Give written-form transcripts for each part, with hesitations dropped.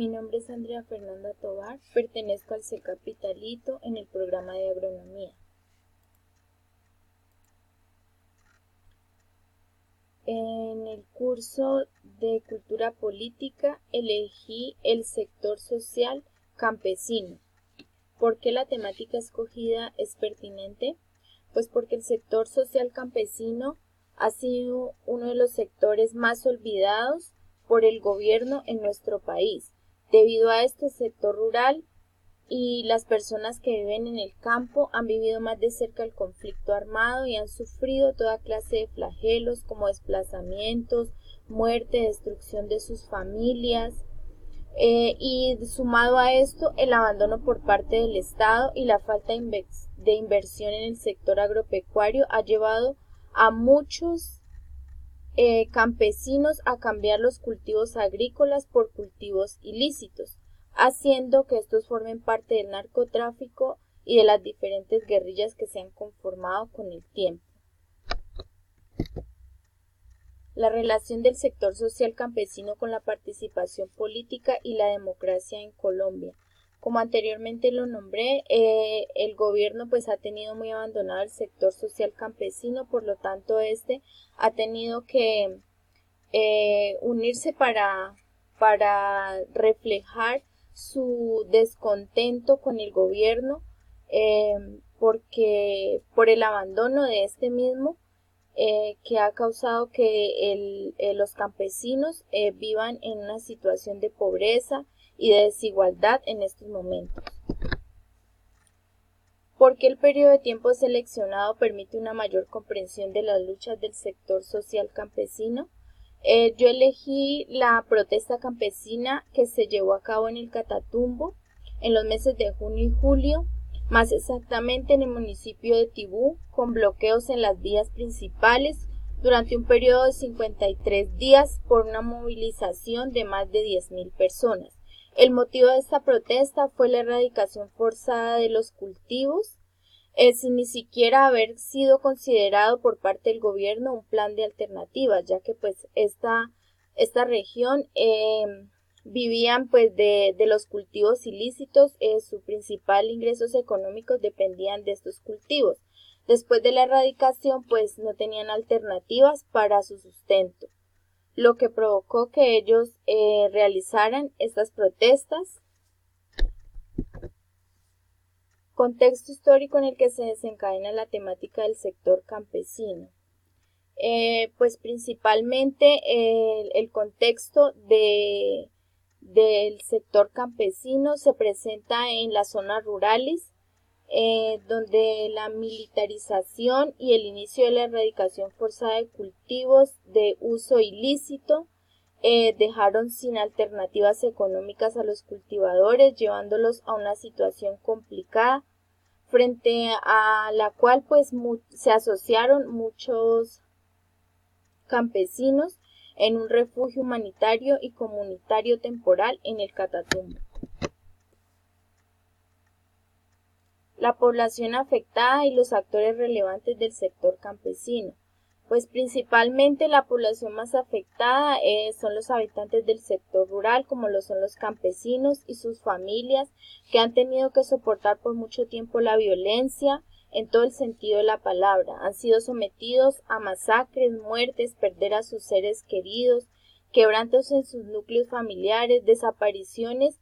mi nombre es Andrea Fernanda Tovar, pertenezco al C Capitalito en el programa de agronomía. En el curso de cultura política elegí el sector social campesino. ¿Por qué la temática escogida es pertinente? Pues porque el sector social campesino ha sido uno de los sectores más olvidados por el gobierno en nuestro país. Debido a este sector rural y las personas que viven en el campo han vivido más de cerca el conflicto armado y han sufrido toda clase de flagelos como desplazamientos, muerte, destrucción de sus familias. Y sumado a esto, el abandono por parte del Estado y la falta de inversión en el sector agropecuario ha llevado a muchos campesinos a cambiar los cultivos agrícolas por cultivos ilícitos, haciendo que estos formen parte del narcotráfico y de las diferentes guerrillas que se han conformado con el tiempo. La relación del sector social campesino con la participación política y la democracia en Colombia. Como anteriormente lo nombré, el gobierno pues ha tenido muy abandonado el sector social campesino, por lo tanto este ha tenido que unirse para reflejar su descontento con el gobierno porque por el abandono de este mismo que ha causado que los campesinos vivan en una situación de pobreza y de desigualdad en estos momentos. Porque el periodo de tiempo seleccionado permite una mayor comprensión de las luchas del sector social campesino. Yo elegí la protesta campesina que se llevó a cabo en el Catatumbo en los meses de junio y julio, más exactamente en el municipio de Tibú, con bloqueos en las vías principales durante un periodo de 53 días por una movilización de más de 10.000 personas. El motivo de esta protesta fue la erradicación forzada de los cultivos, sin ni siquiera haber sido considerado por parte del gobierno un plan de alternativas, ya que pues esta región vivían pues de los cultivos ilícitos, su principal ingresos económicos dependían de estos cultivos. Después de la erradicación pues no tenían alternativas para su sustento, lo que provocó que ellos realizaran estas protestas. Contexto histórico en el que se desencadena la temática del sector campesino. Pues principalmente el contexto del sector campesino se presenta en las zonas rurales, donde la militarización y el inicio de la erradicación forzada de cultivos de uso ilícito dejaron sin alternativas económicas a los cultivadores, llevándolos a una situación complicada, frente a la cual pues se asociaron muchos campesinos en un refugio humanitario y comunitario temporal en el Catatumbo. La población afectada y los actores relevantes del sector campesino. Pues principalmente la población más afectada son los habitantes del sector rural, como lo son los campesinos y sus familias, que han tenido que soportar por mucho tiempo la violencia en todo el sentido de la palabra. Han sido sometidos a masacres, muertes, perder a sus seres queridos, quebrantos en sus núcleos familiares, desapariciones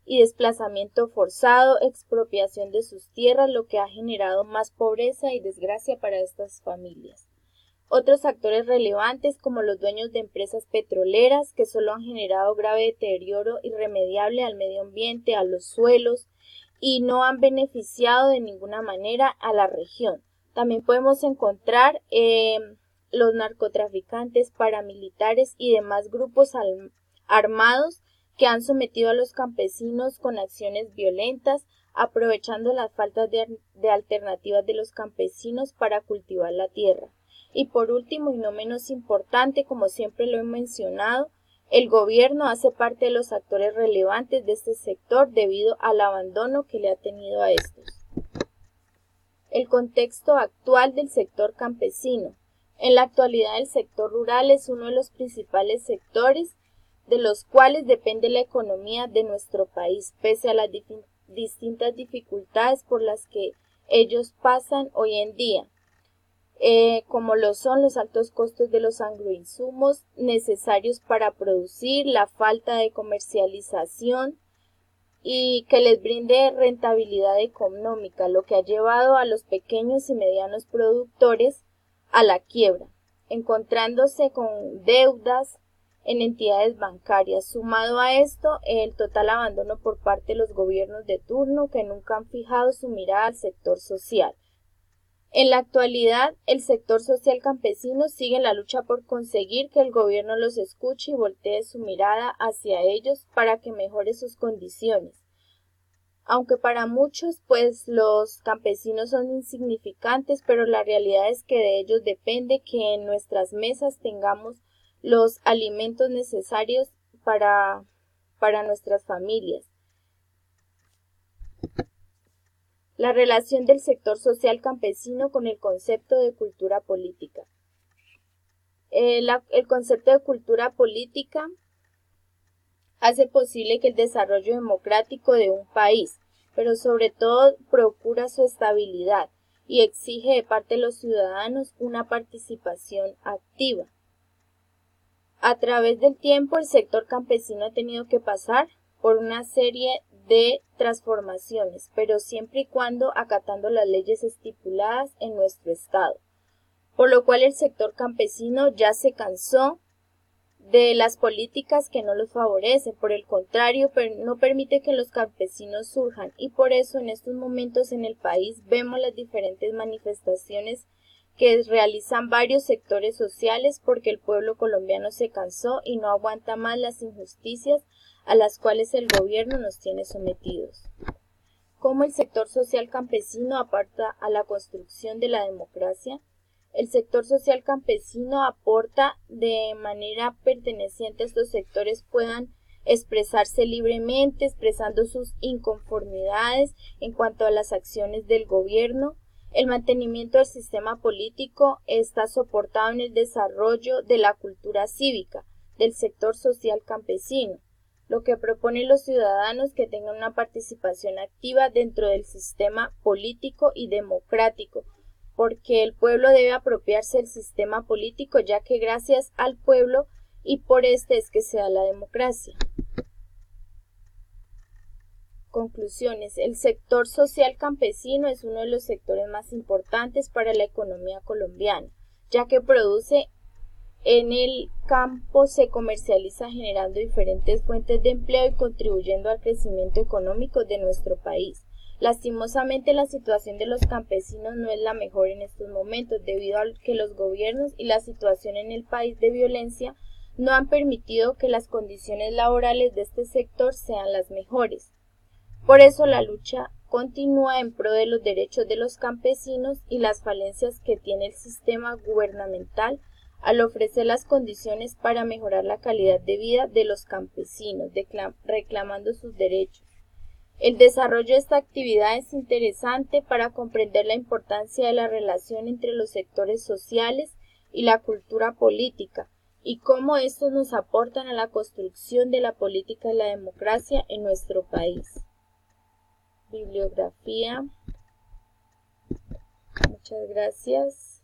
y desplazamiento forzado, expropiación de sus tierras, lo que ha generado más pobreza y desgracia para estas familias. Otros actores relevantes, como los dueños de empresas petroleras, que solo han generado grave deterioro irremediable al medio ambiente, a los suelos, y no han beneficiado de ninguna manera a la región. También podemos encontrar los narcotraficantes, paramilitares y demás grupos armados que han sometido a los campesinos con acciones violentas, aprovechando las faltas de alternativas de los campesinos para cultivar la tierra. Y por último, y no menos importante, como siempre lo he mencionado, el gobierno hace parte de los actores relevantes de este sector debido al abandono que le ha tenido a estos. El contexto actual del sector campesino. En la actualidad el sector rural es uno de los principales sectores de los cuales depende la economía de nuestro país, pese a las distintas dificultades por las que ellos pasan hoy en día, como lo son los altos costos de los agroinsumos necesarios para producir, la falta de comercialización y que les brinde rentabilidad económica, lo que ha llevado a los pequeños y medianos productores a la quiebra, encontrándose con deudas en entidades bancarias. Sumado a esto, el total abandono por parte de los gobiernos de turno que nunca han fijado su mirada al sector social. En la actualidad, el sector social campesino sigue en la lucha por conseguir que el gobierno los escuche y voltee su mirada hacia ellos para que mejore sus condiciones. Aunque para muchos, pues los campesinos son insignificantes, pero la realidad es que de ellos depende que en nuestras mesas tengamos los alimentos necesarios para nuestras familias. La relación del sector social campesino con el concepto de cultura política. El concepto de cultura política hace posible que el desarrollo democrático de un país, pero sobre todo procura su estabilidad y exige de parte de los ciudadanos una participación activa. A través del tiempo, el sector campesino ha tenido que pasar por una serie de transformaciones, pero siempre y cuando acatando las leyes estipuladas en nuestro estado, por lo cual el sector campesino ya se cansó de las políticas que no los favorecen, por el contrario, no permite que los campesinos surjan, y por eso en estos momentos en el país vemos las diferentes manifestaciones que realizan varios sectores sociales porque el pueblo colombiano se cansó y no aguanta más las injusticias a las cuales el gobierno nos tiene sometidos. ¿Cómo el sector social campesino aporta a la construcción de la democracia? El sector social campesino aporta de manera perteneciente a estos sectores puedan expresarse libremente, expresando sus inconformidades en cuanto a las acciones del gobierno. El mantenimiento del sistema político está soportado en el desarrollo de la cultura cívica del sector social campesino, lo que propone los ciudadanos que tengan una participación activa dentro del sistema político y democrático, porque el pueblo debe apropiarse del sistema político, ya que gracias al pueblo y por este es que se da la democracia. Conclusiones. El sector social campesino es uno de los sectores más importantes para la economía colombiana, ya que produce en el campo, se comercializa generando diferentes fuentes de empleo y contribuyendo al crecimiento económico de nuestro país. Lastimosamente, la situación de los campesinos no es la mejor en estos momentos, debido a que los gobiernos y la situación en el país de violencia no han permitido que las condiciones laborales de este sector sean las mejores. Por eso la lucha continúa en pro de los derechos de los campesinos y las falencias que tiene el sistema gubernamental al ofrecer las condiciones para mejorar la calidad de vida de los campesinos, reclamando sus derechos. El desarrollo de esta actividad es interesante para comprender la importancia de la relación entre los sectores sociales y la cultura política, y cómo estos nos aportan a la construcción de la política y la democracia en nuestro país. Bibliografía. Muchas gracias.